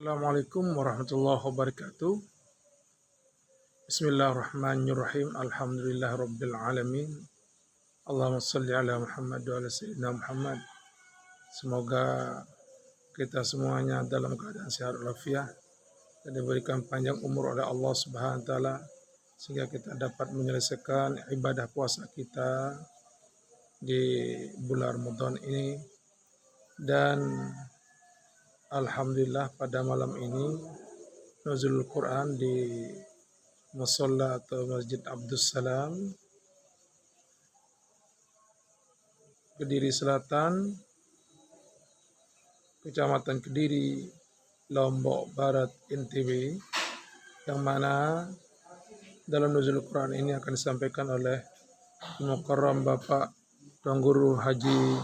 Assalamualaikum warahmatullahi wabarakatuh. Bismillahirrahmanirrahim. Alhamdulillah rabbil alamin. Allahumma salli ala Muhammad wa ala sayyidina Muhammad. Semoga kita semuanya dalam keadaan sehat walafiat dan diberikan panjang umur oleh Allah Subhanahu wa taala sehingga kita dapat menyelesaikan ibadah puasa kita di bulan Ramadan ini. Dan alhamdulillah pada malam ini nuzulul Quran di Musalla atau Masjid Abdus Salam, Kediri Selatan, Kecamatan Kediri, Lombok Barat, NTB, yang mana dalam nuzulul Quran ini akan disampaikan oleh Mukarram Bapak Tuan Guru Haji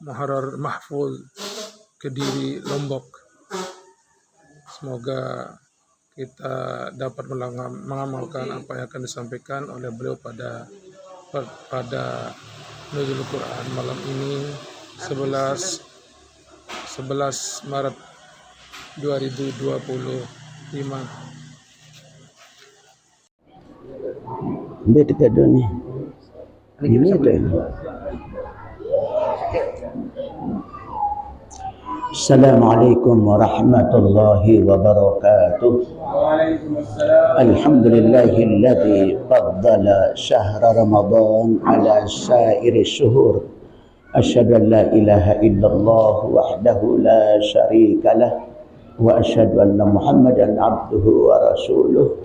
Muharrar Mahfuz Kediri Lombok. Semoga kita dapat mengamalkan apa yang akan disampaikan oleh beliau pada nuzul Quran malam ini 11 Maret 2025. Dia dekat dia ni. Ini ada. Assalamualaikum warahmatullahi wabarakatuh. Alhamdulillahilladzi faddala syahra Ramadan ala sa'iri syuhur. Asyhadu an la ilaha illallah wahdahu la syarika lah wa asyhadu anna Muhammadan abduhu wa rasuluh.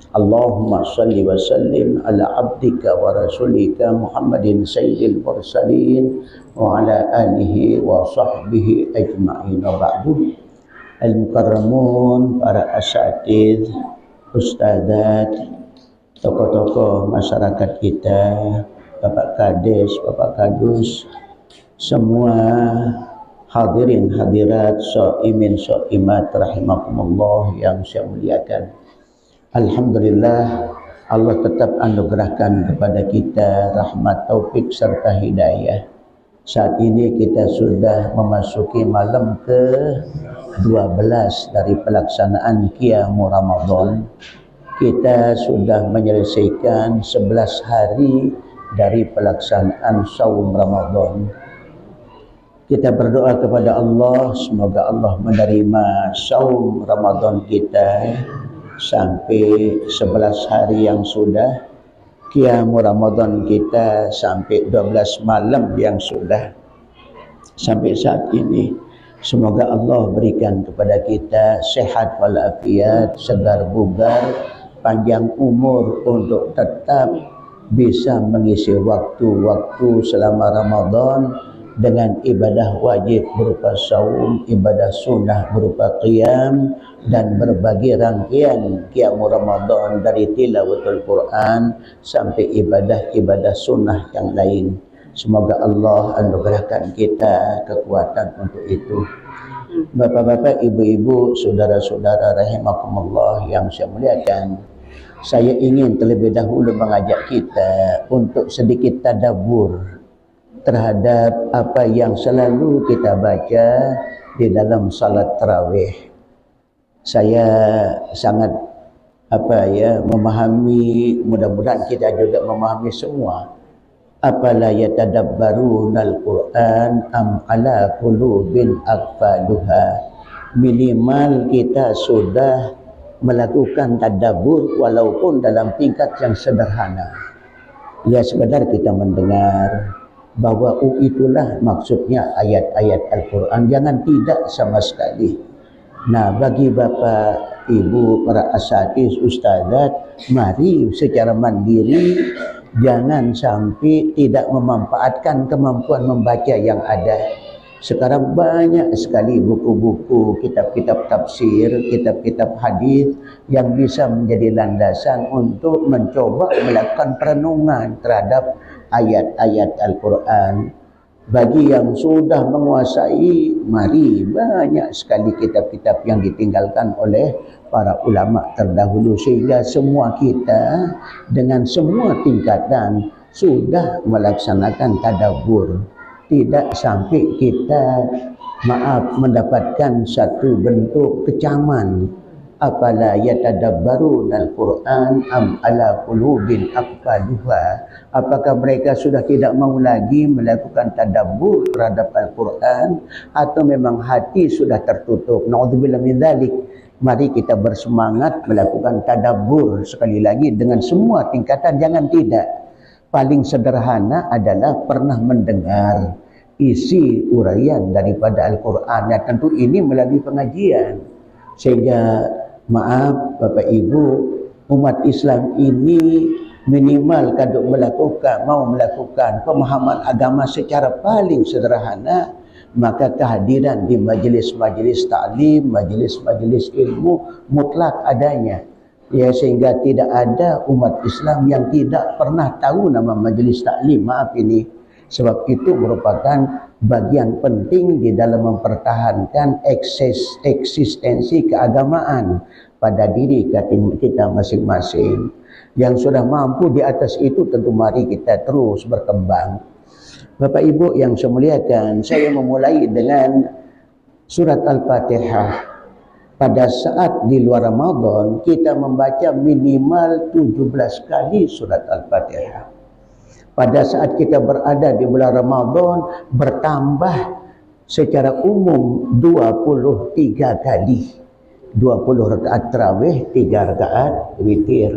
Allahumma salli wa sallim ala abdika wa rasulika Muhammadin sayyidil mursalin wa ala alihi wa sahbihi ajma'in wa ba'du. Al-mukarramun, para asatidz, ustadzat, tokoh-tokoh masyarakat kita, Bapak Kades, Bapak Kadus, semua hadirin hadirat, shaimin shaimat rahimakumullah yang saya muliakan. Alhamdulillah, Allah tetap anugerahkan kepada kita rahmat, taufik serta hidayah. Saat ini kita sudah memasuki malam ke-12 dari pelaksanaan Qiyamu Ramadan. Kita sudah menyelesaikan 11 hari dari pelaksanaan Saum Ramadan. Kita berdoa kepada Allah, semoga Allah menerima Saum Ramadan kita sampai 11 hari yang sudah, Qiyamu Ramadan kita sampai 12 malam yang sudah sampai saat ini. Semoga Allah berikan kepada kita sehat walafiat, segar bugar, panjang umur untuk tetap bisa mengisi waktu-waktu selama Ramadan dengan ibadah wajib berupa saum, ibadah sunnah berupa qiyam, dan berbagai rangkaian Qiyamu Ramadan dari tilawatul Quran sampai ibadah-ibadah sunnah yang lain. Semoga Allah anugerahkan kita kekuatan untuk itu. Bapak-bapak, ibu-ibu, saudara-saudara rahimakumullah yang saya muliakan, saya ingin terlebih dahulu mengajak kita untuk sedikit tadabbur terhadap apa yang selalu kita baca di dalam salat tarawih. Saya sangat memahami, mudah-mudahan kita juga memahami semua. Afala yatadabbarunal Qur'an am ala qulubin aqfaluha. Minimal kita sudah melakukan tadabbur walaupun dalam tingkat yang sederhana. Ya, sekedar kita mendengar bahwa itulah maksudnya ayat-ayat Al-Quran, jangan tidak sama sekali. Nah, bagi Bapak, Ibu, para asatidz, ustadzat, mari secara mandiri, jangan sampai tidak memanfaatkan kemampuan membaca yang ada. Sekarang banyak sekali buku-buku, kitab-kitab tafsir, kitab-kitab hadis yang bisa menjadi landasan untuk mencoba melakukan perenungan terhadap ayat-ayat Al-Quran. Bagi yang sudah menguasai, mari, banyak sekali kitab-kitab yang ditinggalkan oleh para ulama terdahulu, sehingga semua kita dengan semua tingkatan sudah melaksanakan tadabbur. Tidak sampai kita mendapatkan satu bentuk kecaman. Afala yatadabbaruna al-Quran am ala qulubin aqfaluha. Apakah mereka sudah tidak mau lagi melakukan tadabbur terhadap Al-Quran, atau memang hati sudah tertutup? Naudzubillah min dzalik. Mari kita bersemangat melakukan tadabbur sekali lagi dengan semua tingkatan, jangan tidak. Paling sederhana adalah pernah mendengar isi uraian daripada Al-Quran. Ya, tentu ini melalui pengajian. Sehingga maaf Bapak Ibu, umat Islam ini minimal kalau mau melakukan pemahaman agama secara paling sederhana, maka kehadiran di majlis-majlis ta'lim, majlis-majlis ilmu mutlak adanya. Ya, sehingga tidak ada umat Islam yang tidak pernah tahu nama majlis ta'lim. Maaf ini. Sebab itu merupakan bagian penting di dalam mempertahankan eksistensi keagamaan pada diri kita masing-masing. Yang sudah mampu di atas itu tentu mari kita terus berkembang. Bapak Ibu yang saya muliakan, saya memulai dengan surat Al-Fatihah. Pada saat di luar Ramadan, kita membaca minimal 17 kali surat Al-Fatihah. Pada saat kita berada di bulan Ramadan, bertambah secara umum 23 kali. 20 rakaat tarawih, 3 rakaat witir.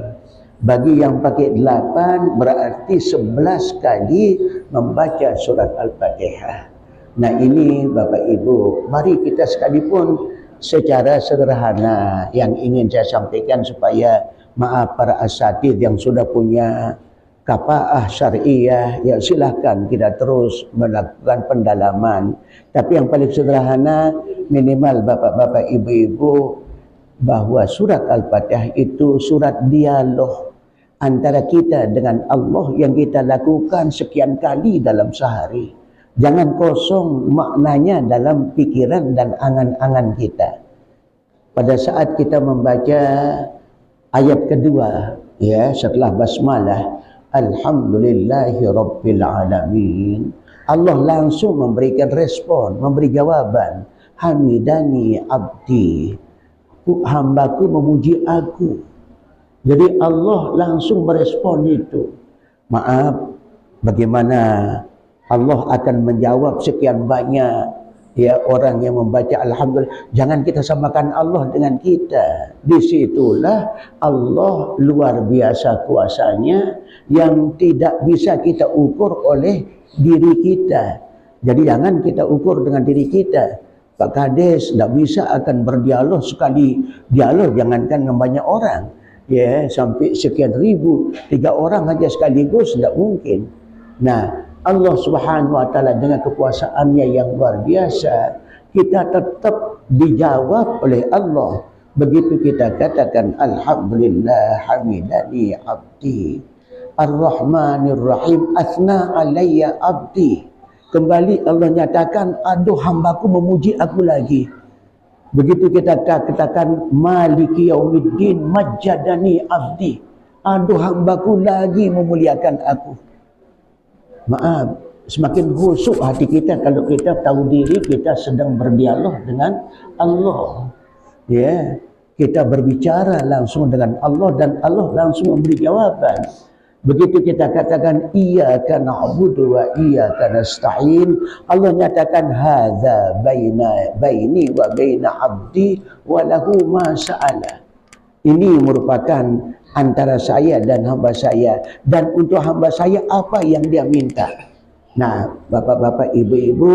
Bagi yang pakai 8, berarti 11 kali membaca surat Al-Fatihah. Nah ini Bapak Ibu, mari kita sekalipun secara sederhana yang ingin saya sampaikan supaya maaf para asatidz yang sudah punya kafaah syariah, ya silahkan kita terus melakukan pendalaman. Tapi yang paling sederhana, minimal bapak-bapak, ibu-ibu, bahwa surat Al-Fatihah itu surat dialog antara kita dengan Allah yang kita lakukan sekian kali dalam sehari. Jangan kosong maknanya dalam pikiran dan angan-angan kita. Pada saat kita membaca ayat kedua, ya setelah basmalah, Alhamdulillahi Rabbil Alamin, Allah langsung memberikan respon, memberi jawaban. Hamidani abdi, hambaku memuji aku. Jadi Allah langsung merespon itu. Maaf, bagaimana Allah akan menjawab sekian banyak ya orang yang membaca Alhamdulillah. Jangan kita samakan Allah dengan kita. Disitulah Allah luar biasa kuasanya yang tidak bisa kita ukur oleh diri kita. Jadi jangan kita ukur dengan diri kita. Pak Kades tidak bisa akan berdialog sekali dialog, jangankan dengan banyak orang. Ya, sampai sekian ribu, 3 orang saja sekaligus tidak mungkin. Nah, Allah Subhanahu wa taala dengan kekuasaannya yang luar biasa, kita tetap dijawab oleh Allah. Begitu kita katakan Alhamdulillah hamidani abdi, Ar-Rahmanir Rahim athna alayya abdi. Kembali Allah nyatakan, aduh hambaku memuji aku lagi. Begitu kita katakan Maliki Yaumiddin majjadani abdi, aduh hambaku lagi memuliakan aku. Maaf, semakin khusyuk hati kita kalau kita tahu diri kita sedang berdialog dengan Allah. Ya, kita berbicara langsung dengan Allah dan Allah langsung memberi jawaban. Begitu kita katakan iyyaka na'budu wa iyyaka nasta'in, Allah nyatakan hadza baini wa baina 'abdi wa lahu ma sa'ala. Ini merupakan antara saya dan hamba saya, dan untuk hamba saya apa yang dia minta. Nah, bapak-bapak, ibu-ibu,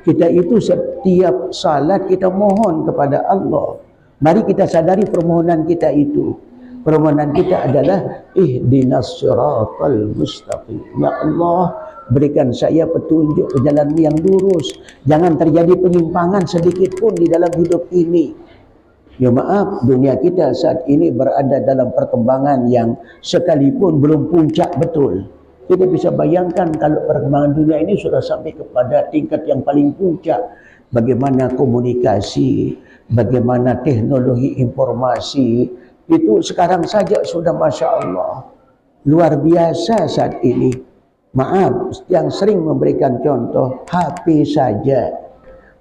kita itu setiap salat kita mohon kepada Allah. Mari kita sadari permohonan kita itu. Permohonan kita adalah ihdinas siratal mustaqim. Ya Allah, berikan saya petunjuk ke jalan yang lurus. Jangan terjadi penyimpangan sedikit pun di dalam hidup ini. Ya maaf, dunia kita saat ini berada dalam perkembangan yang sekalipun belum puncak betul. Kita bisa bayangkan kalau perkembangan dunia ini sudah sampai kepada tingkat yang paling puncak. Bagaimana komunikasi, bagaimana teknologi informasi, itu sekarang saja sudah Masya Allah luar biasa saat ini. Maaf, yang sering memberikan contoh HP saja.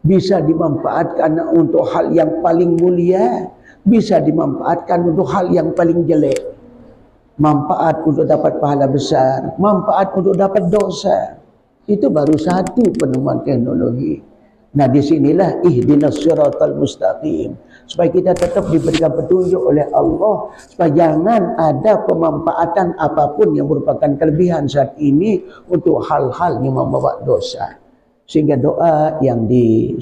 bisa dimanfaatkan untuk hal yang paling mulia, bisa dimanfaatkan untuk hal yang paling jelek. Manfaat untuk dapat pahala besar, manfaat untuk dapat dosa. Itu baru satu penemuan teknologi. Nah, disinilah ihdinas siratal mustaqim, supaya kita tetap diberikan petunjuk oleh Allah, supaya jangan ada pemanfaatan apapun yang merupakan kelebihan saat ini untuk hal-hal yang membawa dosa. Sehingga doa yang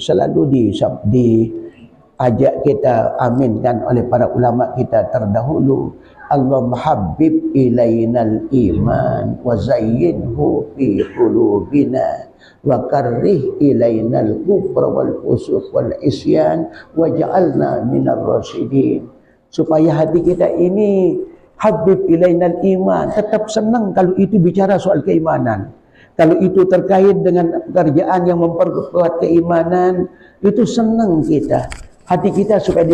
selalu diajak kita aminkan oleh para ulama kita terdahulu, Allahumma habbib ilainal iman wa zayyinhu fi qulubina wa karrih ilainal kufra wal fusuq wal isyan waj'alna minar rasyidin. Supaya hati kita ini habib ilainal iman, tetap senang kalau itu bicara soal keimanan. Kalau itu terkait dengan pekerjaan yang memperkuat keimanan, itu senang kita. Hati kita supaya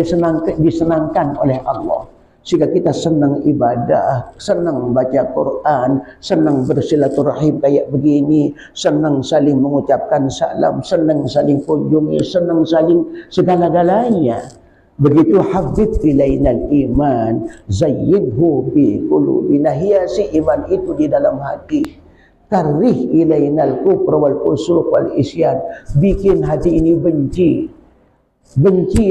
disenangkan oleh Allah. Sehingga kita senang ibadah, senang baca Quran, senang bersilaturahim kayak begini, senang saling mengucapkan salam, senang saling kunjungi, senang saling segala-galanya. Begitu habib ilainal iman, zayyinhu fi qulubina, hiasi iman itu di dalam hati. Karrih ilainal kufra wal fusuq wal isyan, bikin hati ini benci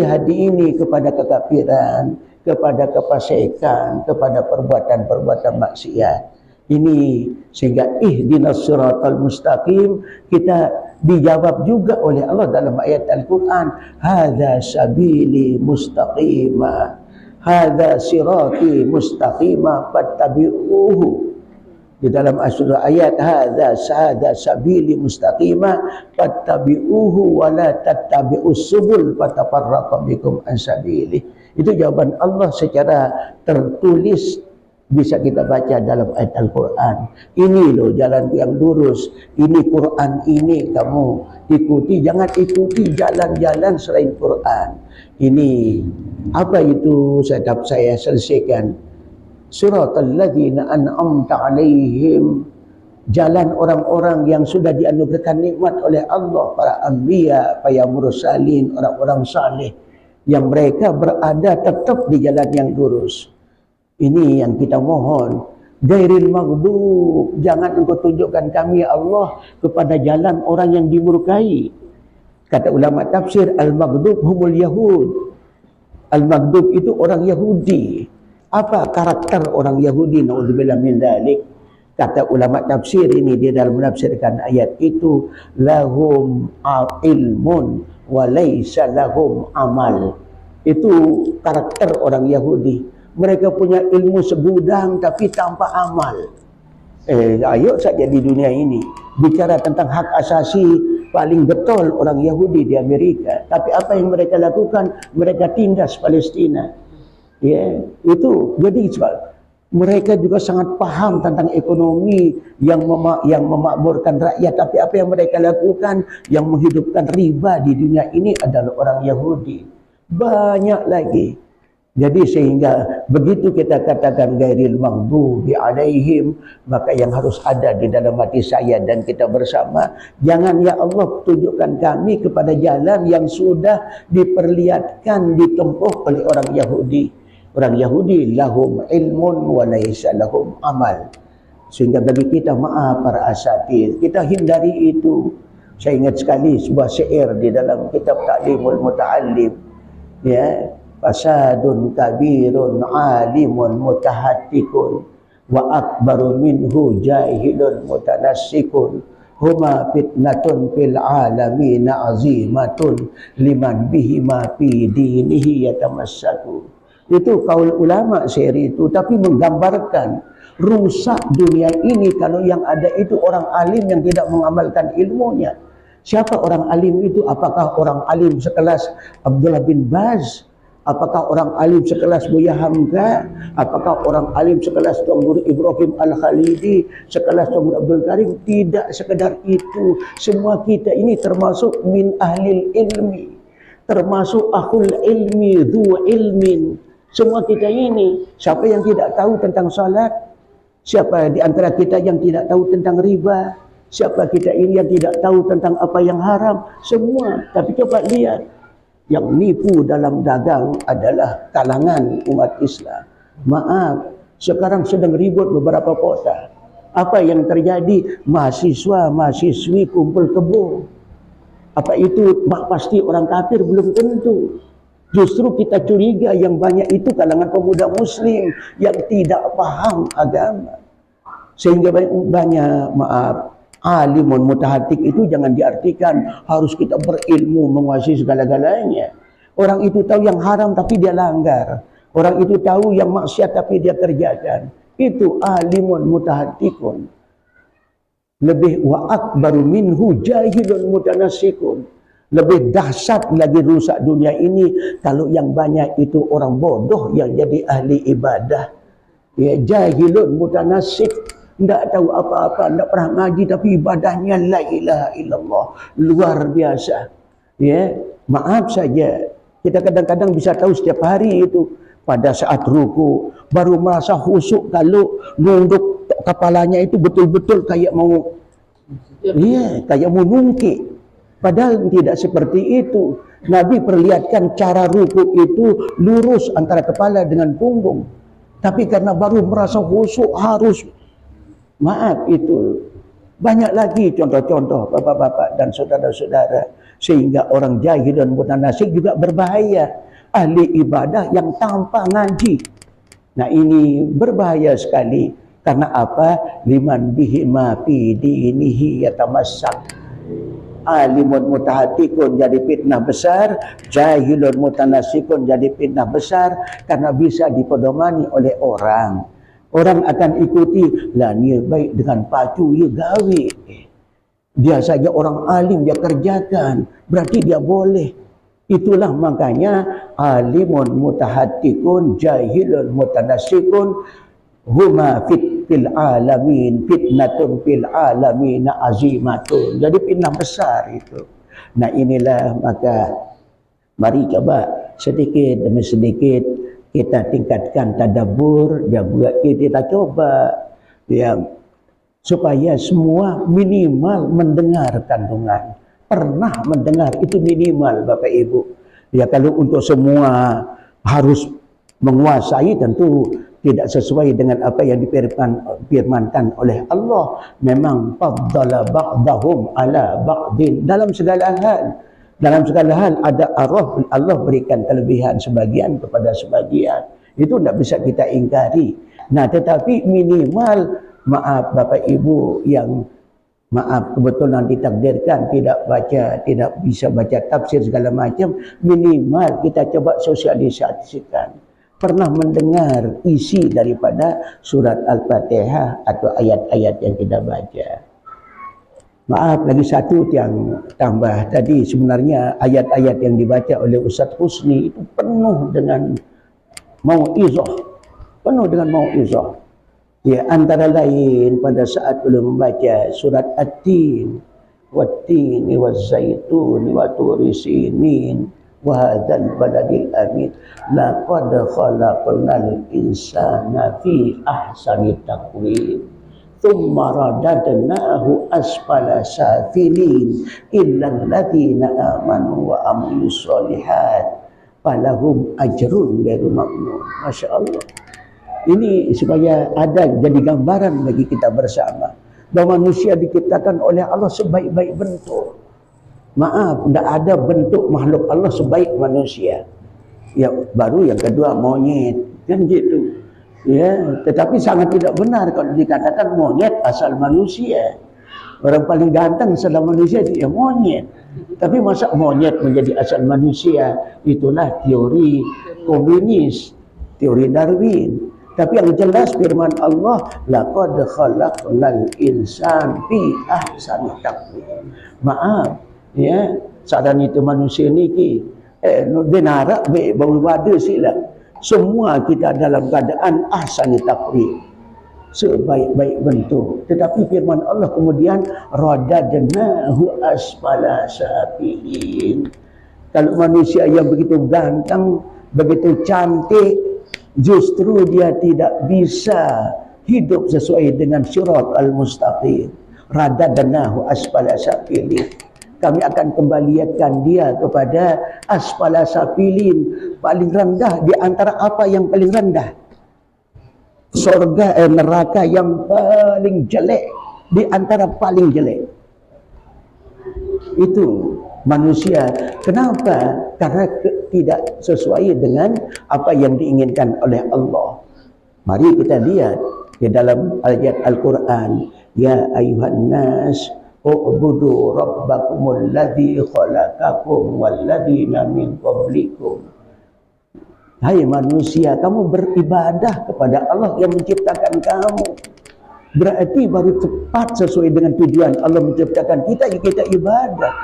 hati ini kepada kekafiran, kepada kefasikan, kepada perbuatan-perbuatan maksiat. Ini sehingga ihdinas siratal mustaqim kita dijawab juga oleh Allah dalam ayat Al-Quran, hadza sabili mustaqima, hadza sirati mustaqima fattabi'uhu. Di dalam surah ayat hadza sabili mustaqima fattabi'uhu wa la tattabi'us subul fatafarraqa bikum an sabili. Itu jawaban Allah secara tertulis, bisa kita baca dalam ayat Al-Quran. Ini loh jalan yang lurus, ini Quran, ini kamu ikuti, jangan ikuti jalan-jalan selain Quran. Ini apa itu? Saya selesaikan. Siratal ladzina an'amta 'alaihim, jalan orang-orang yang sudah dianugerahkan nikmat oleh Allah, para anbiya, para mursalin, orang-orang saleh, yang mereka berada tetap di jalan yang lurus. Ini yang kita mohon. Ghairil maghdub, jangan engkau tunjukkan kami ya Allah kepada jalan orang yang dimurkai. Kata ulama tafsir, al-maghdub humul yahud. Al-maghdub itu orang Yahudi. Apa karakter orang Yahudi? Na'udzubillah min dzalik. Kata ulama tafsir ini, dia dalam menafsirkan ayat itu, lahum ilmun wa laisa lahum amal. Itu karakter orang Yahudi. Mereka punya ilmu segudang tapi tanpa amal. Ayo saja di dunia ini bicara tentang hak asasi, paling betul orang Yahudi di Amerika. Tapi apa yang mereka lakukan? Mereka tindas Palestina. Ya, itu jadi mereka juga sangat paham tentang ekonomi yang memakmurkan rakyat. Tapi apa yang mereka lakukan yang menghidupkan riba di dunia ini adalah orang Yahudi. Banyak lagi. Jadi sehingga begitu kita katakan ghairil maghdubi alaihim, maka yang harus ada di dalam hati saya dan kita bersama, jangan ya Allah tunjukkan kami kepada jalan yang sudah diperlihatkan ditempuh oleh orang Yahudi. Orang Yahudi lahum ilmun wa laisa lahum amal. Sehingga bagi kita, maaf para asatidz, kita hindari itu. Saya ingat sekali sebuah syair di dalam kitab Ta'limul Muta'allim. Ya, fasadun kabirun alimun mutahattikun wa akbaru minhu jahilun mutanassikun huma fitnatun fil alamin azimatun liman bihima fi dinihi yatamassaku. Itu kaul ulama syair itu, tapi menggambarkan rusak dunia ini kalau yang ada itu orang alim yang tidak mengamalkan ilmunya. Siapa orang alim itu? Apakah orang alim sekelas Abdullah bin Baz? Apakah orang alim sekelas Buya Hamka? Apakah orang alim sekelas Tuan Guru Ibrahim Al-Khalidi, sekelas Tuan Guru Abdul Karim? Tidak sekedar itu. Semua kita ini termasuk min ahlil ilmi, termasuk akhul ilmi, dhu ilmin. Semua kita ini, siapa yang tidak tahu tentang salat? Siapa di antara kita yang tidak tahu tentang riba? Siapa kita ini yang tidak tahu tentang apa yang haram? Semua. Tapi coba lihat, yang nipu dalam dagang adalah kalangan umat Islam. Maaf, sekarang sedang ribut beberapa kota. Apa yang terjadi? Mahasiswa, mahasiswi kumpul kebo. Apa itu pasti orang kafir? Belum tentu. Justru kita curiga yang banyak itu kalangan pemuda muslim yang tidak paham agama. Sehingga banyak alimun mutahatik itu jangan diartikan harus kita berilmu menguasai segala-galanya. Orang itu tahu yang haram tapi dia langgar. Orang itu tahu yang maksiat tapi dia kerjakan. Itu alimun mutahatikun. Lebih wa akbaru minhu jahilun mutanassikun. Lebih dahsyat lagi rusak dunia ini kalau yang banyak itu orang bodoh yang jadi ahli ibadah. Ya, jahilun mutanassik, tidak tahu apa-apa, tidak pernah ngaji tapi ibadahnya la ilaha illallah, luar biasa. Ya, maaf saja, kita kadang-kadang bisa tahu setiap hari itu pada saat ruku baru merasa khusyuk kalau nunduk kepalanya itu betul-betul kayak mau kayak mau nungkik. Padahal tidak seperti itu. Nabi perlihatkan cara ruku itu lurus antara kepala dengan punggung. Tapi karena baru merasa khusyuk harus, maaf itu. Banyak lagi contoh-contoh bapak-bapak dan saudara-saudara. Sehingga orang jahil dan mutanasik juga berbahaya. Ahli ibadah yang tanpa ngaji. Nah ini berbahaya sekali. Karena apa? Liman bihima fi dinihi yatamassak. Alimun mutahatikun jadi fitnah besar, jahilun mutanasikun jadi fitnah besar karena bisa dipedomani oleh orang. Orang akan ikuti, lah ni baik dengan pacu ya gawe. Dia saja orang alim dia kerjakan, berarti dia boleh. Itulah makanya alimun mutahatikun, jahilun mutanasikun huma fil alamin fitnatun fil alamin azimatun. Jadi fitnah besar itu. Nah inilah maka mari coba sedikit demi sedikit kita tingkatkan tadabbur, juga kita coba yang supaya semua minimal mendengar kandungan. Pernah mendengar itu minimal Bapak Ibu. Ya kalau untuk semua harus menguasai tentu tidak sesuai dengan apa yang difirmankan oleh Allah. Memang faddala ba'dahum ala ba'din dalam segala hal. Dalam segala hal ada Allah berikan kelebihan sebagian kepada sebagian. Itu tidak bisa kita ingkari. Nah, tetapi minimal maaf Bapak Ibu yang maaf kebetulan ditakdirkan tidak bisa baca tafsir segala macam, minimal kita coba sosialisasikan. Pernah mendengar isi daripada surat Al-Fatihah atau ayat-ayat yang kita baca. Maaf, lagi satu yang tambah. Tadi sebenarnya ayat-ayat yang dibaca oleh Ustaz Husni itu penuh dengan mau'izah. Penuh dengan mau'izah. Ya, antara lain pada saat beliau membaca surat At-Tin, Wat-Tini Waz-Zaituni wa Turi Sinin wa hadzal baladil amin laqad khalaqnal insana fi ahsani taqwim thumma radadnahu asfala safilin illa alladziina amanu wa amilus sholihat falahum ajrun ghairu mamnun. Masya Allah. Ini supaya ada jadi gambaran bagi kita bersama bahwa manusia diciptakan oleh Allah sebaik-baik bentuk. Maaf, tidak ada bentuk makhluk Allah sebaik manusia. Ya, baru yang kedua monyet, kan gitu. Ya, tetapi sangat tidak benar kalau dikatakan monyet asal manusia. Orang paling ganteng setelah manusia itu ya monyet. Tapi masa monyet menjadi asal manusia? Itulah teori komunis, teori Darwin. Tapi yang jelas firman Allah, laqad khalaqnal insana fi ahsani taqwim. Maaf, ya, saran itu manusia ni denara be bau wada sila. Semua kita dalam keadaan ahsani taqwim. Sebaik-baik bentuk. Tetapi firman Allah kemudian radadnahu asfala safilin. Kalau manusia yang begitu ganteng, begitu cantik, justru dia tidak bisa hidup sesuai dengan syirat al-mustaqim. radadnahu asfala safilin. Kami akan kembalikan dia kepada asfala safilin, paling rendah di antara apa yang paling rendah. Surga neraka yang paling jelek di antara paling jelek. Itu manusia. Kenapa? Karena tidak sesuai dengan apa yang diinginkan oleh Allah. Mari kita lihat di dalam ayat Al-Quran, ya ayuhan nas u'budu rabbakumul ladzi khalaqakum walladzina min qablikum. Hai manusia, kamu beribadah kepada Allah yang menciptakan kamu. Berarti baru tepat sesuai dengan tujuan Allah menciptakan kita, ya kita ibadah.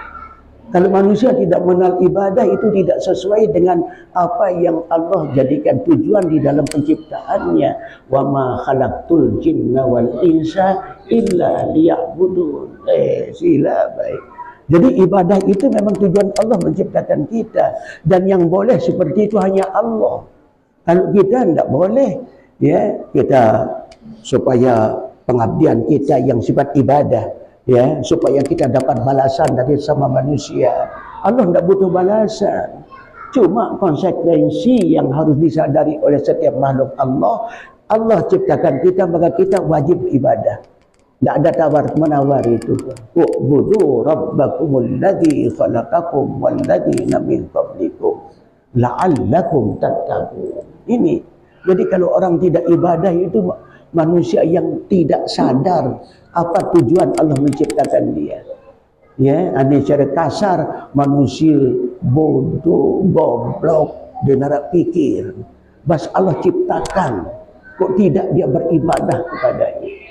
Kalau manusia tidak mengenal ibadah, itu tidak sesuai dengan apa yang Allah jadikan tujuan di dalam penciptaannya. Wa ma khalaqtul jinna wal insa illa liya'budun. Sila baik. Jadi ibadah itu memang tujuan Allah menciptakan kita, dan yang boleh seperti itu hanya Allah. Kalau kita tidak boleh, ya kita supaya pengabdian kita yang sifat ibadah, ya supaya kita dapat balasan dari sama manusia. Allah tidak butuh balasan, cuma konsekuensi yang harus disadari oleh setiap makhluk Allah. Allah ciptakan kita, maka kita wajib ibadah. Tidak ada tawar-menawar itu. U'budu rabbakumul ladzi khalaqakum walladzina min qablikum la'allakum tattaqun. Ini. Jadi kalau orang tidak ibadah itu manusia yang tidak sadar apa tujuan Allah menciptakan dia. Ya, ini secara kasar manusia bodoh, goblok, dia nak pikir. Bas Allah ciptakan, kok tidak dia beribadah kepadanya.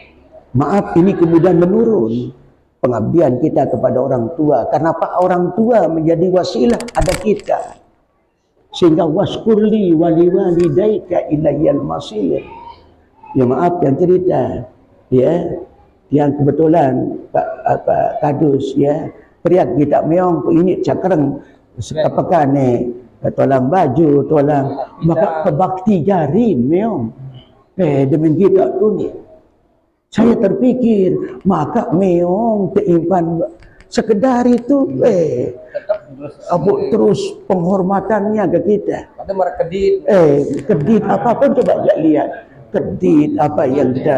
Maaf, ini kemudian menurun pengabdian kita kepada orang tua. Kenapa orang tua menjadi wasilah ada kita? Sehingga waskurli wali walidaika ilayyal masir. Ya maaf yang cerita, ya, yang kebetulan Pak Kadus, ya, periak kita meong ini cakreng apakah ni tolong baju, tolong maka kebakti jari meong. Demi kita tu ni. Saya terpikir, maka meong keimpan sekedar itu, terus penghormatannya ke kita. Ada marah kedit. Kedit apapun coba tak lihat. Kedit apa yang kita,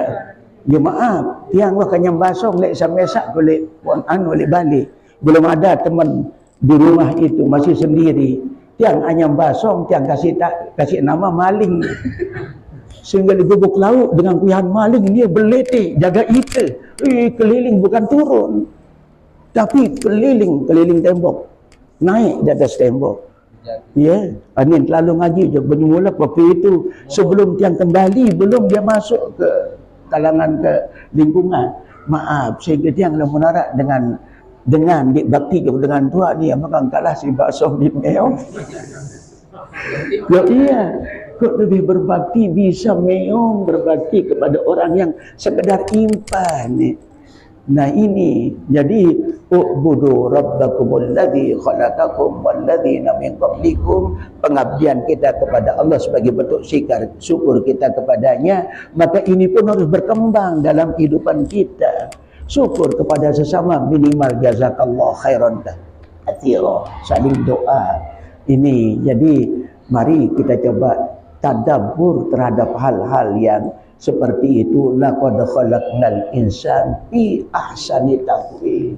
ya maaf, tiang wah kanyang basong, lek samesak boleh boleh balik. Belum ada teman di rumah itu, masih sendiri. Tiang anyam basong, tiang kasih nama maling. Sehingga di gubuk laut dengan kuihan maling, dia belete, jaga itu. Keliling bukan turun, tapi keliling tembok, naik di atas tembok. Ya, ini terlalu ngaji je. Bermula waktu itu, sebelum tiang kembali, belum dia masuk ke kalangan ke lingkungan. Maaf, sehingga tiang dah menarak dengan bakti dengan tua ni, maka kalah si bakso di meong. Ya iya. Kok lebih berbakti, bisa meong berbakti kepada orang yang sekedar impan. Nah ini, jadi u'budu rabbakumul ladzi khalaqakum walladzina min qablikum, pengabdian kita kepada Allah sebagai bentuk syukur kita kepadanya, maka ini pun harus berkembang dalam kehidupan kita. Syukur kepada sesama, minimal jazakallah khairan katsira, saling doa. Ini jadi mari kita coba tadabbur terhadap hal-hal yang seperti itu. Laqad khalaqnal insan fi ahsani taqwim.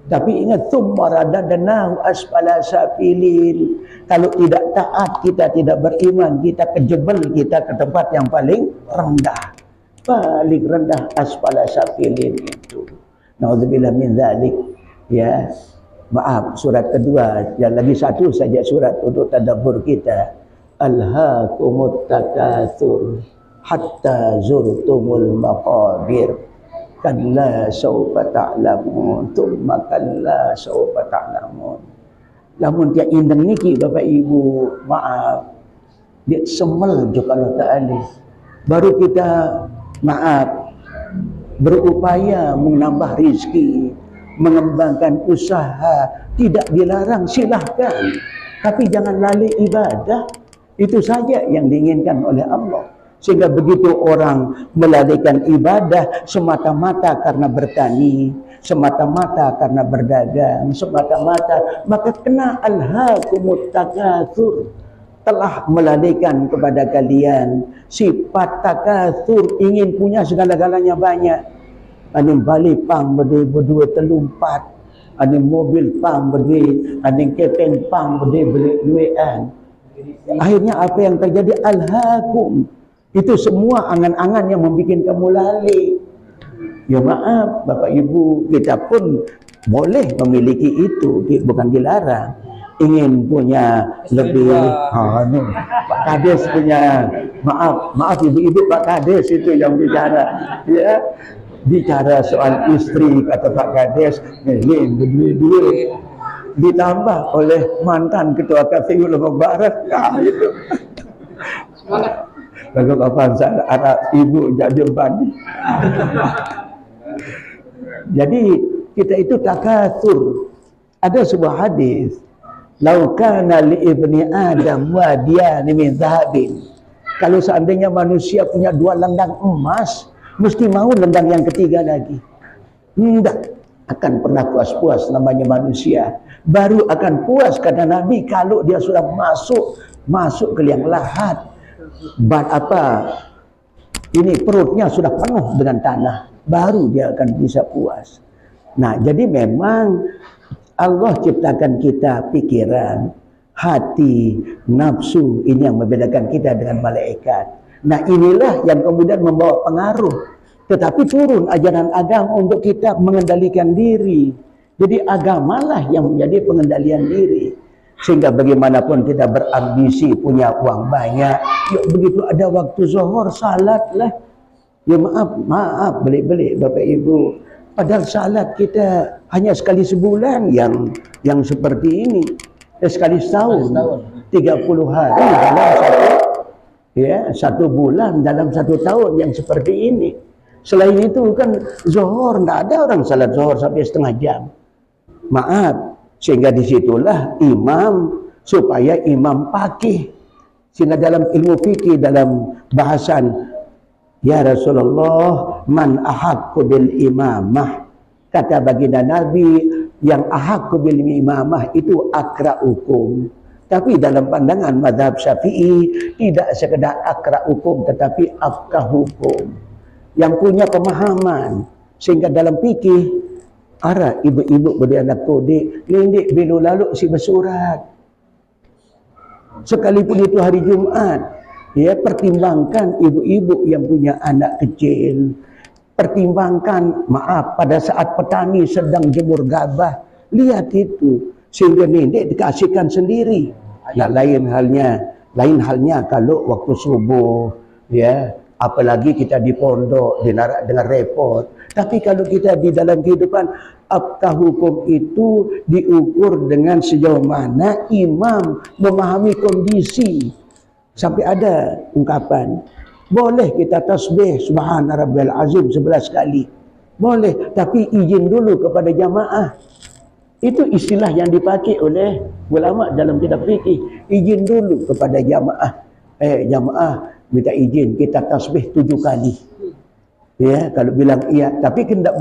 Tapi ingat, tsumma radadnahu asfala safilin. Kalau tidak taat, kita tidak beriman, kita kejebel, kita ke tempat yang paling rendah. Paling rendah asfala safilin itu. Nauzubillah min dzalik. Ya. Maaf, surat kedua, yang lagi satu saja surat untuk tadabbur kita. Alhaakumut takatsur hatta zurtumul maqabir kalla sawfa ta'lamun thumma kalla sawfa ta'lamun. Lamun dia indeng niki Bapak Ibu, maaf, dia semel juga Allah Ta'ala. Baru kita maaf berupaya menambah rezeki, mengembangkan usaha, tidak dilarang, silahkan, tapi jangan lalai ibadah. Itu saja yang diinginkan oleh Allah. Sehingga begitu orang melalaikan ibadah semata-mata karena bertani, semata-mata karena berdagang, semata-mata, maka kena alhaakumut takatsur, telah melalaikan kepada kalian sifat takatsur, ingin punya segala-galanya banyak. Ada balik pang berdua telumpat, ada mobil pang berdua, ada keten pang berdua beli duitan. Akhirnya apa yang terjadi? Alhaakum. Itu semua angan-angan yang membuat kamu lalai. Ya maaf, Bapak Ibu, kita pun boleh memiliki itu, bukan dilarang. Ingin punya lebih, Pak Kades punya, maaf ibu-ibu, Pak Kades itu yang bicara, ya, bicara soal istri, kata Pak Kades, ini duit, ditambah oleh mantan ketua KPU Lombok Barat, itu. Lalu kapan saya anak ibu jadi bani. Jadi kita itu takatsur. Ada sebuah hadis, "Lau kana li ibni Adam wadiyan min dhahabin." Kalau seandainya manusia punya 2 lendang emas, mesti mau lendang yang ketiga lagi. Tidak akan pernah puas-puas namanya manusia. Baru akan puas kata Nabi kalau dia sudah masuk ke liang lahat. Ini perutnya sudah penuh dengan tanah, baru dia akan bisa puas. Nah, jadi memang Allah ciptakan kita pikiran, hati, nafsu, ini yang membedakan kita dengan malaikat. Nah, inilah yang kemudian membawa pengaruh. Tetapi turun ajaran agama untuk kita mengendalikan diri. Jadi agamalah yang menjadi pengendalian diri. Sehingga bagaimanapun kita berambisi punya uang banyak, yuk begitu ada waktu zuhur salat lah. Ya maaf beli Bapak Ibu. Padahal salat kita hanya sekali sebulan yang seperti ini. Sekali setahun. 30 hari dalam satu bulan dalam 1 tahun yang seperti ini. Selain itu kan zuhur, tidak ada orang salat zuhur sampai setengah jam. Maaf. Sehingga disitulah imam, supaya imam faqih. Sehingga dalam ilmu fikih, dalam bahasan, ya Rasulullah, man ahaqqu bil imamah. Kata baginda Nabi, yang ahaqqu bil imamah itu akra'ukum. Tapi dalam pandangan mazhab Syafi'i, tidak sekedar akra'ukum, tetapi afqahukum. Yang punya pemahaman. Sehingga dalam fikih, ara ibu-ibu beranak kodik, lindik belu lalu si bersurat. Sekalipun itu hari Jumat, ya, pertimbangkan ibu-ibu yang punya anak kecil. Pertimbangkan, maaf, pada saat petani sedang jemur gabah, lihat itu, sehingga lindik dikasihkan sendiri. Nah, lain halnya kalau waktu subuh, ya, apalagi kita di pondok dengan repot. Tapi kalau kita di dalam kehidupan, apakah hukum itu diukur dengan sejauh mana imam memahami kondisi. Sampai ada ungkapan, boleh kita tasbih subhana rabbiyal azim 11 kali. Boleh, tapi izin dulu kepada jamaah. Itu istilah yang dipakai oleh ulama dalam kitab fikih. Izin dulu kepada jamaah. Jamaah minta izin kita tasbih 7 kali. Ya, kalau bilang iya, tapi tidak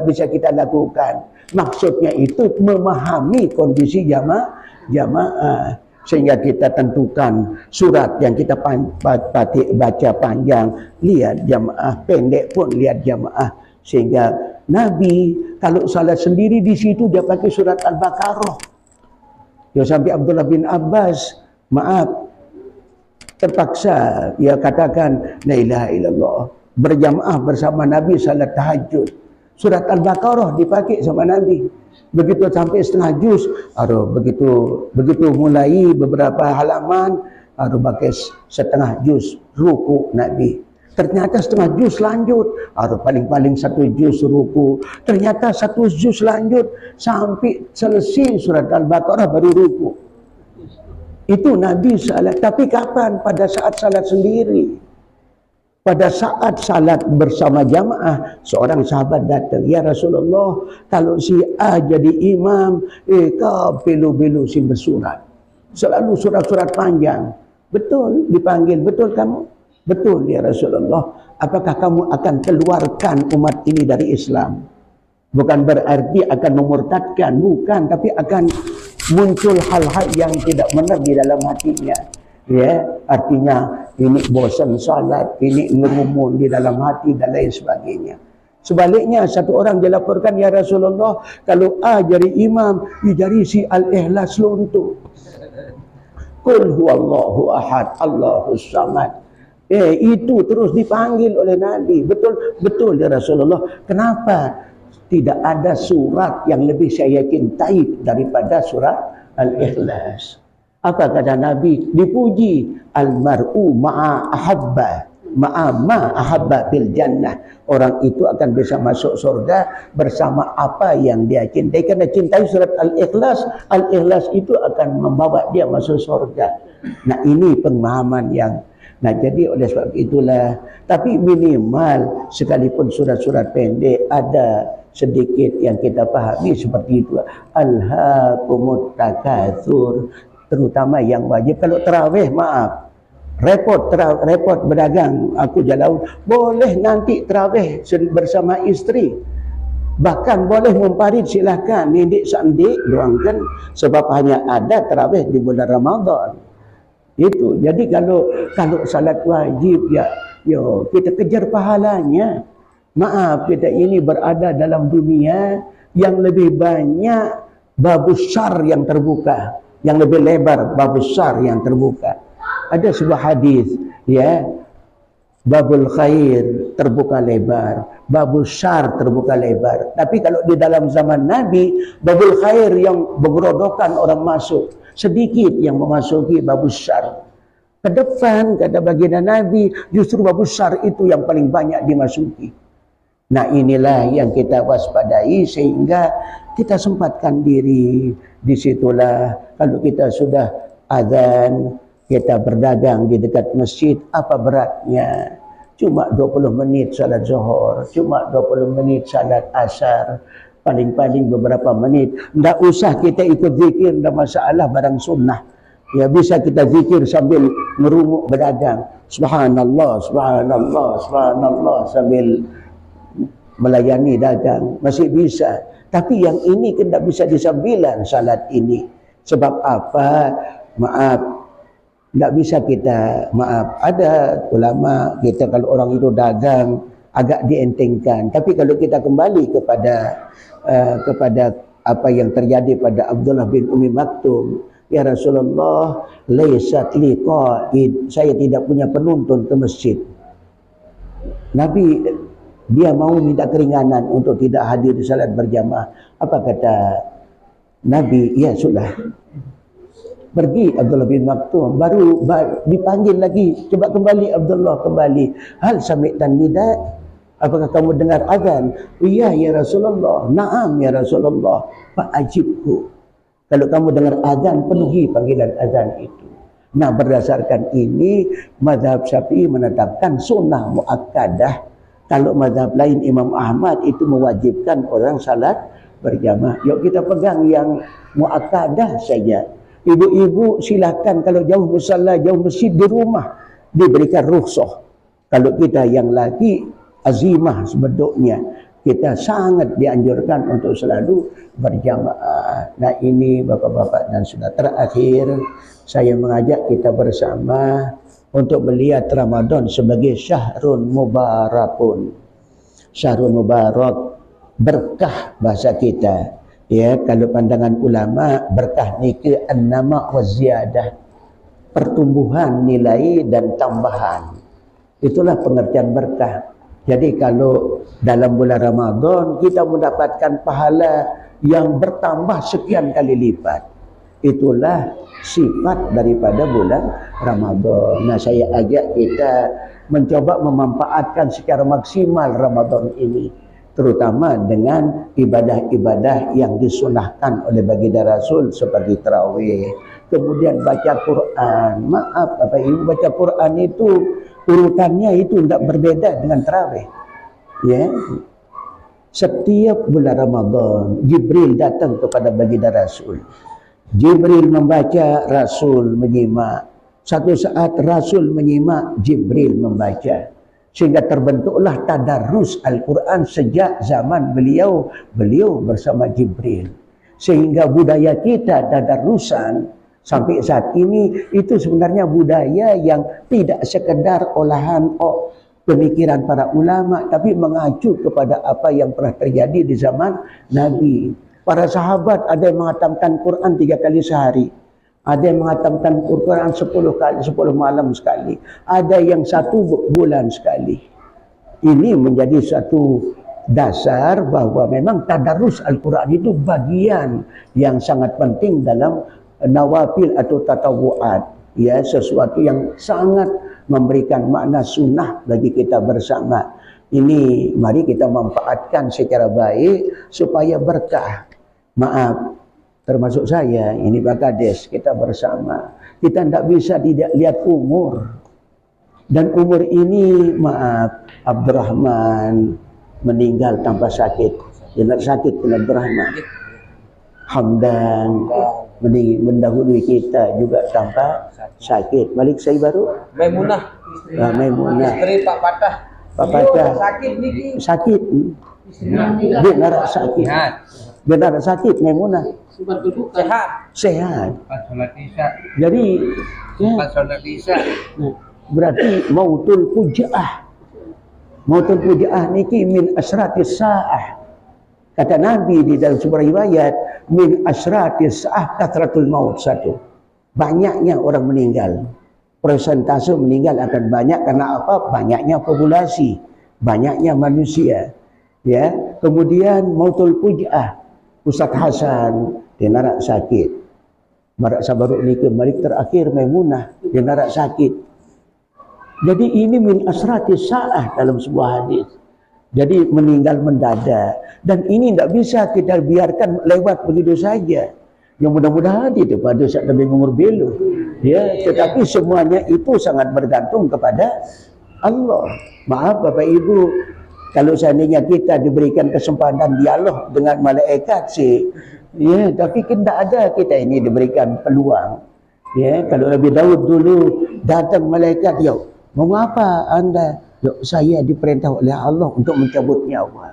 bisa kita lakukan. Maksudnya itu memahami kondisi jamaah, sehingga kita tentukan surat yang kita baca panjang, lihat jamaah, pendek pun lihat jamaah. Sehingga Nabi kalau salat sendiri di situ dia pakai surat Al-Baqarah. Ya, sampai Abdullah bin Abbas, maaf, terpaksa dia katakan la ilaha illallah, berjamaah bersama Nabi salat tahajud. Surat Al-Baqarah dipakai sama Nabi. Begitu sampai setengah juz, begitu mulai beberapa halaman, pakai setengah juz ruku Nabi. Ternyata setengah juz lanjut, paling-paling 1 juz ruku. Ternyata 1 juz lanjut sampai selesai surat Al-Baqarah baru ruku. Itu Nabi salat. Tapi kapan? Pada saat salat sendiri. Pada saat salat bersama jamaah, seorang sahabat datang, ya Rasulullah, kalau si A jadi imam, kau belu-belu si bersurat. Selalu surat-surat panjang. Betul, dipanggil, betul kamu? Betul ya Rasulullah. Apakah kamu akan keluarkan umat ini dari Islam? Bukan berarti akan memurtadkan, bukan, tapi akan muncul hal-hal yang tidak benar di dalam hatinya. Ya, artinya ini bosan salat, ini ngerumun di dalam hati dan lain sebagainya. Sebaliknya satu orang dilaporkan, ya Rasulullah, kalau A jadi imam, jadi si Al-Ikhlas luntur. Qul huwallahu ahad, Allahus samad. Itu terus dipanggil oleh Nabi. Betul ya Rasulullah. Kenapa? Tidak ada surat yang lebih saya cintai daripada surat Al-Ikhlas. Apa kata Nabi? Dipuji, al-mar'u ma'a ahabba, ma'a ma ahabba fil jannah. Orang itu akan bisa masuk surga bersama apa yang dia cintai. Karena cintai surat Al-Ikhlas, Al-Ikhlas itu akan membawa dia masuk surga. Nah, ini pemahaman yang, nah, jadi oleh sebab itulah, tapi minimal sekalipun surat-surat pendek ada sedikit yang kita pahami seperti itu. Alhaakumut takatsur, terutama yang wajib. Kalau tarawih, maaf, repot berdagang, aku jalan, boleh nanti tarawih bersama isteri, bahkan boleh memparit, silakan, nindik sandik doangkan, sebab hanya ada tarawih di bulan Ramadan. Itu. Jadi kalau salat wajib, ya kita kejar pahalanya. Maaf, kita ini berada dalam dunia yang lebih banyak babus syar yang terbuka, yang lebih lebar babus syar yang terbuka. Ada sebuah hadis, ya, babul khair terbuka lebar, babus syar terbuka lebar. Tapi kalau di dalam zaman Nabi, babul khair yang bergerodokan orang masuk, sedikit yang memasuki babus syar. Ke depan, kata baginda Nabi, justru babus syar itu yang paling banyak dimasuki. Nah, inilah yang kita waspadai sehingga kita sempatkan diri. Disitulah kalau kita sudah azan, kita berdagang di dekat masjid, apa beratnya? Cuma 20 menit salat zuhur, cuma 20 menit salat asar, paling-paling beberapa menit. Tidak usah kita ikut zikir, tidak masalah, barang sunnah. Ya, bisa kita zikir sambil ngerumuk berdagang. Subhanallah, subhanallah, subhanallah, sambil melayani dagang, masih bisa. Tapi yang ini tidak bisa disambilan salat ini. Sebab apa? Maaf, tidak bisa kita, maaf, ada ulama kita kalau orang itu dagang agak dientengkan. Tapi kalau kita kembali kepada apa yang terjadi pada Abdullah bin Umi Maktum, ya Rasulullah, laisat li qaid, saya tidak punya penuntun ke masjid. Nabi dia mau minta keringanan untuk tidak hadir di salat berjamaah. Apa kata Nabi? Ya sudah, pergi Abdullah bin Maktum. Baru dipanggil lagi, coba kembali Abdullah, kembali. Hal sami'tan nida, apakah kamu dengar azan? Iya ya Rasulullah. Naam ya Rasulullah. Fa'ajibhu, kalau kamu dengar azan, penuhi panggilan azan itu. Nah, berdasarkan ini mazhab Syafi'i menetapkan sunnah muakkadah. Kalau mazhab lain Imam Ahmad itu mewajibkan orang salat berjamaah. Yuk kita pegang yang muakkadah saja. Ibu-ibu silakan kalau jauh musalla, jauh masjid, di rumah diberikan rukhsah. Kalau kita yang laki azimah sebetulnya, kita sangat dianjurkan untuk selalu berjamaah. Nah, ini bapak-bapak dan saudara, terakhir saya mengajak kita bersama untuk melihat Ramadan sebagai syahrun mubarakun. Syahrun mubarak, berkah bahasa kita. Ya, kalau pandangan ulama, berkah ni ke an-nama wa ziyadah, pertumbuhan nilai dan tambahan. Itulah pengertian berkah. Jadi kalau dalam bulan Ramadan kita mendapatkan pahala yang bertambah sekian kali lipat. Itulah sifat daripada bulan Ramadan. Nah, saya ajak kita mencoba memanfaatkan secara maksimal Ramadan ini, terutama dengan ibadah-ibadah yang disunahkan oleh baginda Rasul seperti tarawih, kemudian baca Quran. Maaf Bapak Ibu, baca Quran itu urutannya itu tidak berbeda dengan tarawih. Ya. Setiap bulan Ramadan Jibril datang kepada baginda Rasul. Jibril membaca, Rasul menyimak. Satu saat Rasul menyimak Jibril membaca, sehingga terbentuklah tadarus Al-Quran sejak zaman beliau bersama Jibril. Sehingga budaya kita tadarusan sampai saat ini itu sebenarnya budaya yang tidak sekedar olahan pemikiran para ulama, tapi mengacu kepada apa yang pernah terjadi di zaman Nabi. Para sahabat ada yang menghatamkan Quran 3 kali sehari, ada yang menghatamkan Quran 10 kali, 10 malam sekali, ada yang 1 bulan sekali. Ini menjadi satu dasar bahwa memang tadarus Al-Quran itu bagian yang sangat penting dalam nawafil atau tatawu'at, ya, sesuatu yang sangat memberikan makna sunnah bagi kita bersama. Ini mari kita manfaatkan secara baik supaya berkah. Maaf, termasuk saya, ini Pak Kades, kita bersama. Kita tidak bisa tidak lihat umur. Dan umur ini, maaf, Abdurrahman meninggal tanpa sakit. Dia tidak sakit, Abdurrahman. Hamdan mendahului kita juga tanpa sakit. Malik saya baru Maimunah. Maimunah. Istri Pak Patah. Pak Patah. Sakit niki. Sakit. Dia narak sakit. Dia narak sakit Maimunah. Sehat. Sehat. Pas sholat isya. Jadi ya, Pas sholat isya. berarti mautul fujaah. Mautul fujaah niki min asratis sa'ah. Kata Nabi di dalam sebuah riwayat, min asratis sa'ah kathratul maut. Satu, banyaknya orang meninggal. Persentase meninggal akan banyak karena apa? Banyaknya populasi, banyaknya manusia. Ya, kemudian mautul fujaah. Ustaz Hasan dia narak sakit. Marak sabaruk nikah, mari terakhir Maimunah dia narak sakit. Jadi ini min asratis sa'ah dalam sebuah hadis. Jadi meninggal mendadak, dan ini tidak bisa kita biarkan lewat begitu saja. Yang mudah-mudahan itu pada saat Nabi umur belu, ya. Tetapi semuanya itu sangat bergantung kepada Allah. Maaf Bapak Ibu, kalau seandainya kita diberikan kesempatan dialog dengan malaikat sih, ya. Tapi tidak ada kita ini diberikan peluang. Ya, kalau Nabi Daud dulu datang malaikat, ya, mau apa anda? Yuk, saya diperintah oleh Allah untuk mencabut nyawa.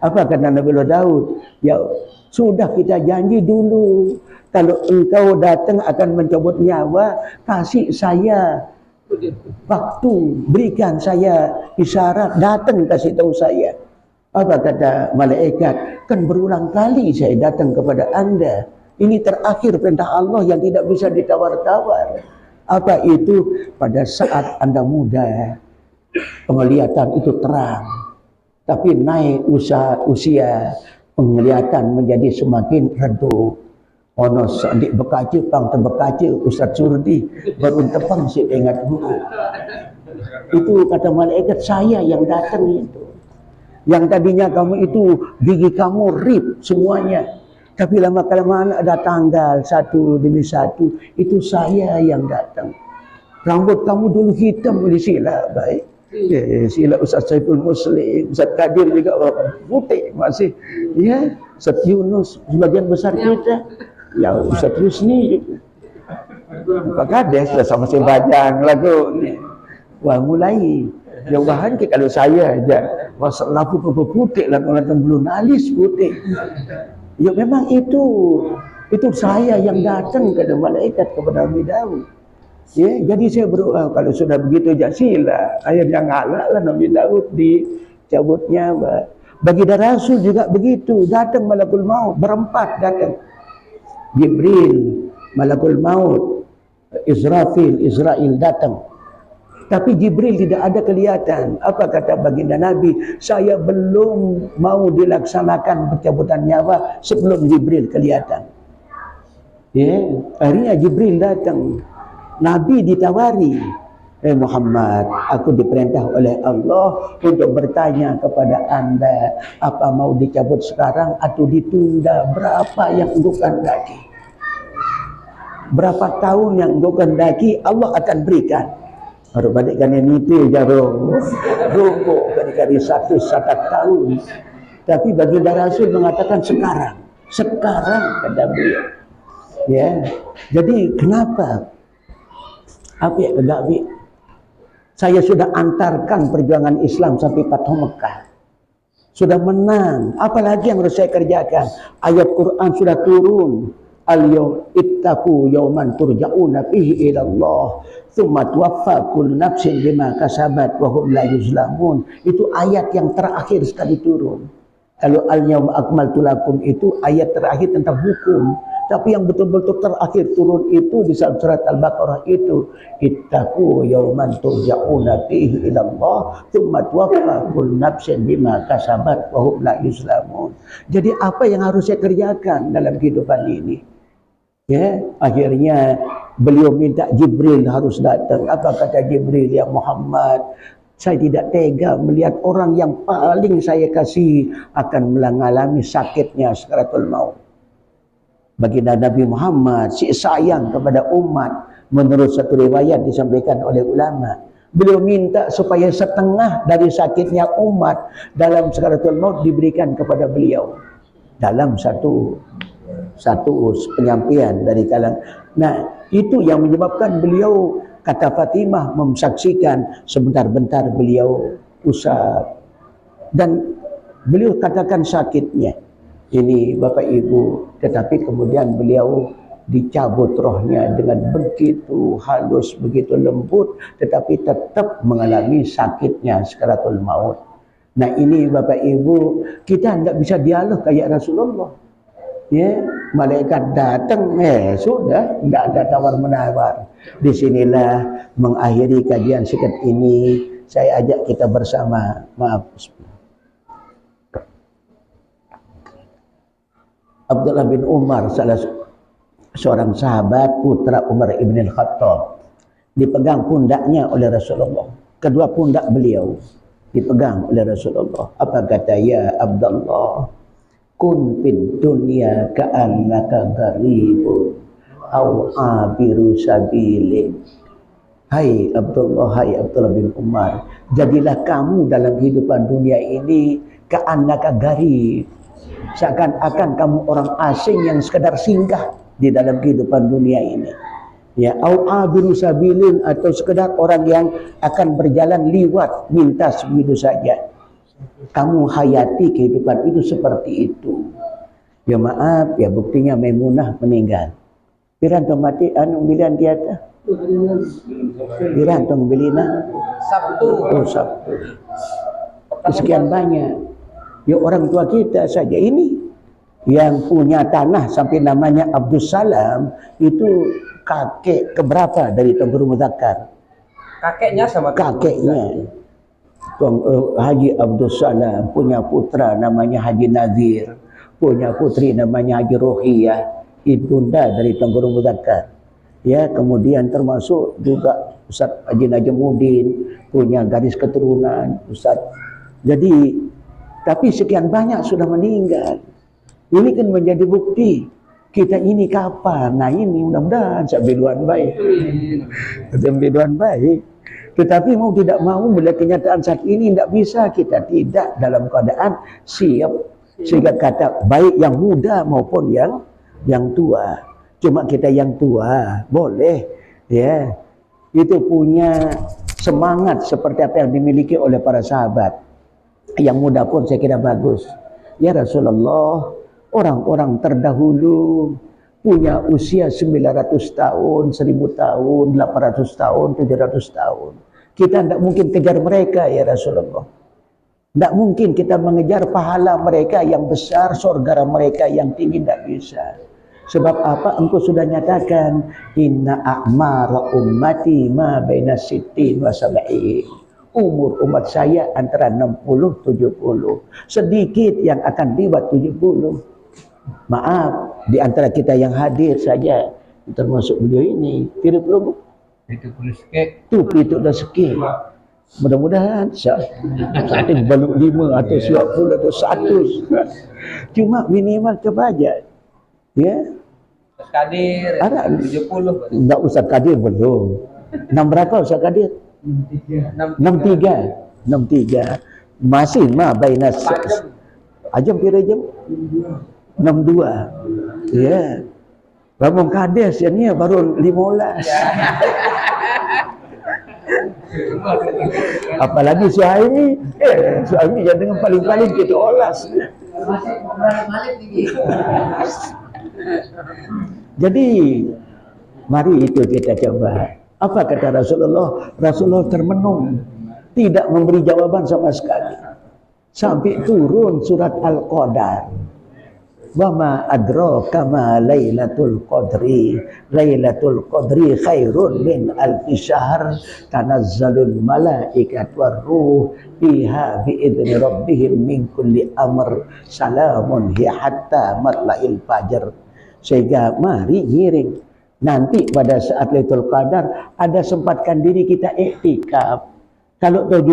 Apa kata Nabi Daud? Ya, sudah kita janji dulu. Kalau engkau datang akan mencabut nyawa, kasih saya waktu, berikan saya isyarat, datang kasih tahu saya. Apa kata malaikat? Kan berulang kali saya datang kepada anda. Ini terakhir perintah Allah yang tidak bisa ditawar-tawar. Apa itu? Pada saat anda muda, penglihatan itu terang, tapi naik usia penglihatan menjadi semakin redup. Ono sadik bekaca pang terbekaca Ustaz Surdi baru tepang si ingat guru. Itu kata malaikat, saya yang datang itu. Yang tadinya kamu itu gigi kamu rip semuanya, tapi lama-kelamaan ada tanggal 1 demi 1, itu saya yang datang. Rambut kamu dulu hitam di sila, baik. Sila Ustaz Saiful Muslim, Ustaz Kadir juga putih masih. Ya, Ustaz Yunus sebagian besar kita. Ya, Ustaz Rusni juga. Pak Kades dah sama si Bajang lagu ni. Wah, mulai. Jauhan ke kalau saya aja, masalah putih lah kalau belum alis putih. Ya memang itu saya yang datang kepada malaikat kepada Nabi Daud. Ya, jadi saya berdoa kalau sudah begitu sila akhirnya ngalaklah Nabi Daud dicabut nyawa. Bagi Rasul juga begitu, datang malakul maut berempat datang. Jibril, malakul maut, Israel datang. Tapi Jibril tidak ada kelihatan. Apa kata baginda Nabi? Saya belum mau dilaksanakan pencabutan nyawa sebelum Jibril kelihatan. Ya, akhirnya Jibril datang. Nabi ditawari, Muhammad, aku diperintah oleh Allah untuk bertanya kepada anda, apa mau dicabut sekarang atau ditunda? Berapa yang engkau kehendaki? Berapa tahun yang engkau kehendaki, Allah akan berikan. Baru balikkan yang itu jarum rokok kali-kali satu tahun. Tapi baginda Rasul mengatakan sekarang kata beliau. Ya, jadi kenapa? Apik kagak apik? Saya sudah antarkan perjuangan Islam sampai Fathu Mekah. Sudah menang. Apalagi yang harus saya kerjakan? Ayat Quran sudah turun. Al-yawm ittaqu yawman turja'una fihi ila Allah tsumma tuwaffa kullu nafsin bima kasabat wa hum la yuzlamun. Itu ayat yang terakhir sekali turun. Kalau al-yawma akmaltu lakum itu ayat terakhir tentang hukum. Tapi yang betul-betul terakhir turun itu di surat Al-Baqarah itu, ittaqu yawman turja'una fihi ila Allah tsumma tuwaffa kullu nafsin bima kasabat wa hum la yuzlamun. Jadi apa yang harus saya kerjakan dalam kehidupan ini? Ya, akhirnya beliau minta Jibril harus datang. Apa kata Jibril? Ya Muhammad, saya tidak tega melihat orang yang paling saya kasih akan mengalami sakitnya sakaratul maut. Baginda Nabi Muhammad si sayang kepada umat, menurut satu riwayat disampaikan oleh ulama. Beliau minta supaya setengah dari sakitnya umat dalam sakaratul maut diberikan kepada beliau dalam satu penyampaian dari kalangan. Nah, itu yang menyebabkan beliau, kata Fatimah, memsaksikan sebentar-bentar beliau usap dan beliau katakan sakitnya ini Bapak Ibu, tetapi kemudian beliau dicabut rohnya dengan begitu halus, begitu lembut, tetapi tetap mengalami sakitnya sakaratul maut. Nah ini Bapak Ibu, kita tidak bisa dialog kayak Rasulullah. Ya, malaikat datang, sudah, tidak ada tawar-menawar. Disinilah mengakhiri kajian singkat ini. Saya ajak kita bersama, maaf. Abdullah bin Umar, salah seorang sahabat putra Umar ibn al-Khattab, dipegang pundaknya oleh Rasulullah. Kedua pundak beliau dipegang oleh Rasulullah. Apa kata? Ya Abdullah, kun fid dunya ka'annaka gharibun aw abiru sabilin. Hai Abdullah bin Umar, jadilah kamu dalam kehidupan dunia ini ka'annaka gharib, seakan-akan kamu orang asing yang sekadar singgah di dalam kehidupan dunia ini. Ya, au abiru sabilin, atau sekedar orang yang akan berjalan liwat mintas begitu saja. Kamu hayati kehidupan itu seperti itu. Ya maaf, ya buktinya Maimunah meninggal. Piranto mati anu bilian tiada. Piranto bilina Sabtu. Oh, Sabtu. Sekian banyak. Ya orang tua kita saja ini yang punya tanah sampai namanya Abdus Salam, itu kakek keberapa dari Tuan Guru Muzakkar? Kakeknya sama Kakeknya Tuan Haji Abdus Salam punya putra namanya Haji Nazir, punya putri namanya Haji Rohiyah, ibunda dari Tuan Guru Muzakkar. Ya, kemudian termasuk juga Ustaz Haji Najamuddin punya garis keturunan Ustaz. Jadi tapi sekian banyak sudah meninggal. Ini kan menjadi bukti kita ini kapan. Nah ini mudah-mudahan sambiluan baik. Sambiluan baik. Tetapi mau tidak mau melihat kenyataan saat ini tidak bisa kita tidak dalam keadaan siap. Sehingga kata baik yang muda maupun yang tua. Cuma kita yang tua boleh ya. Itu punya semangat seperti apa yang dimiliki oleh para sahabat. Yang muda pun saya kira bagus. Ya Rasulullah, orang-orang terdahulu punya usia 900 tahun, 1000 tahun, 800 tahun, 700 tahun. Kita tidak mungkin kejar mereka ya Rasulullah. Tidak mungkin kita mengejar pahala mereka yang besar, surga mereka yang tinggi, tidak bisa. Sebab apa? Engkau sudah nyatakan, inna a'mara ummati ma baina sittin wa sab'in. Umur umat saya antara 60-70. Sedikit yang akan lewat 70. Maaf, di antara kita yang hadir saja, termasuk beliau ini, 30 sikit. itu dah sikit. Mudah-mudahan satu baluk 5 atau 10 atau 100. Cuma minimal kebaja. Ya. Ustaz Kadir Ada 70. enggak Ustaz Kadir belum. 6 berapa Ustaz Kadir? 63. Masih mah baina ajam pira jam? 62. Ya. Bangun kades ya ni baru 15. Apalagi Suhaimi, Suhaimi yang dengan paling-paling kita olas. Jadi mari itu kita coba. Apa kata Rasulullah? Rasulullah termenung, tidak memberi jawaban sama sekali. Sampai turun surat Al-Qadar. Wa ma adraka ma lailatul qadri. Lailatul qadri khairun min alfi syahr. Tanazzalul malaikat war-ruh fiha biidzni rabbihim min kulli amr. Salamun hiya hatta matla'il fajr. Sehingga mari ngiring. Nanti pada saat Lailatul Qadar ada sempatkan diri kita iktikaf. Kalau tahu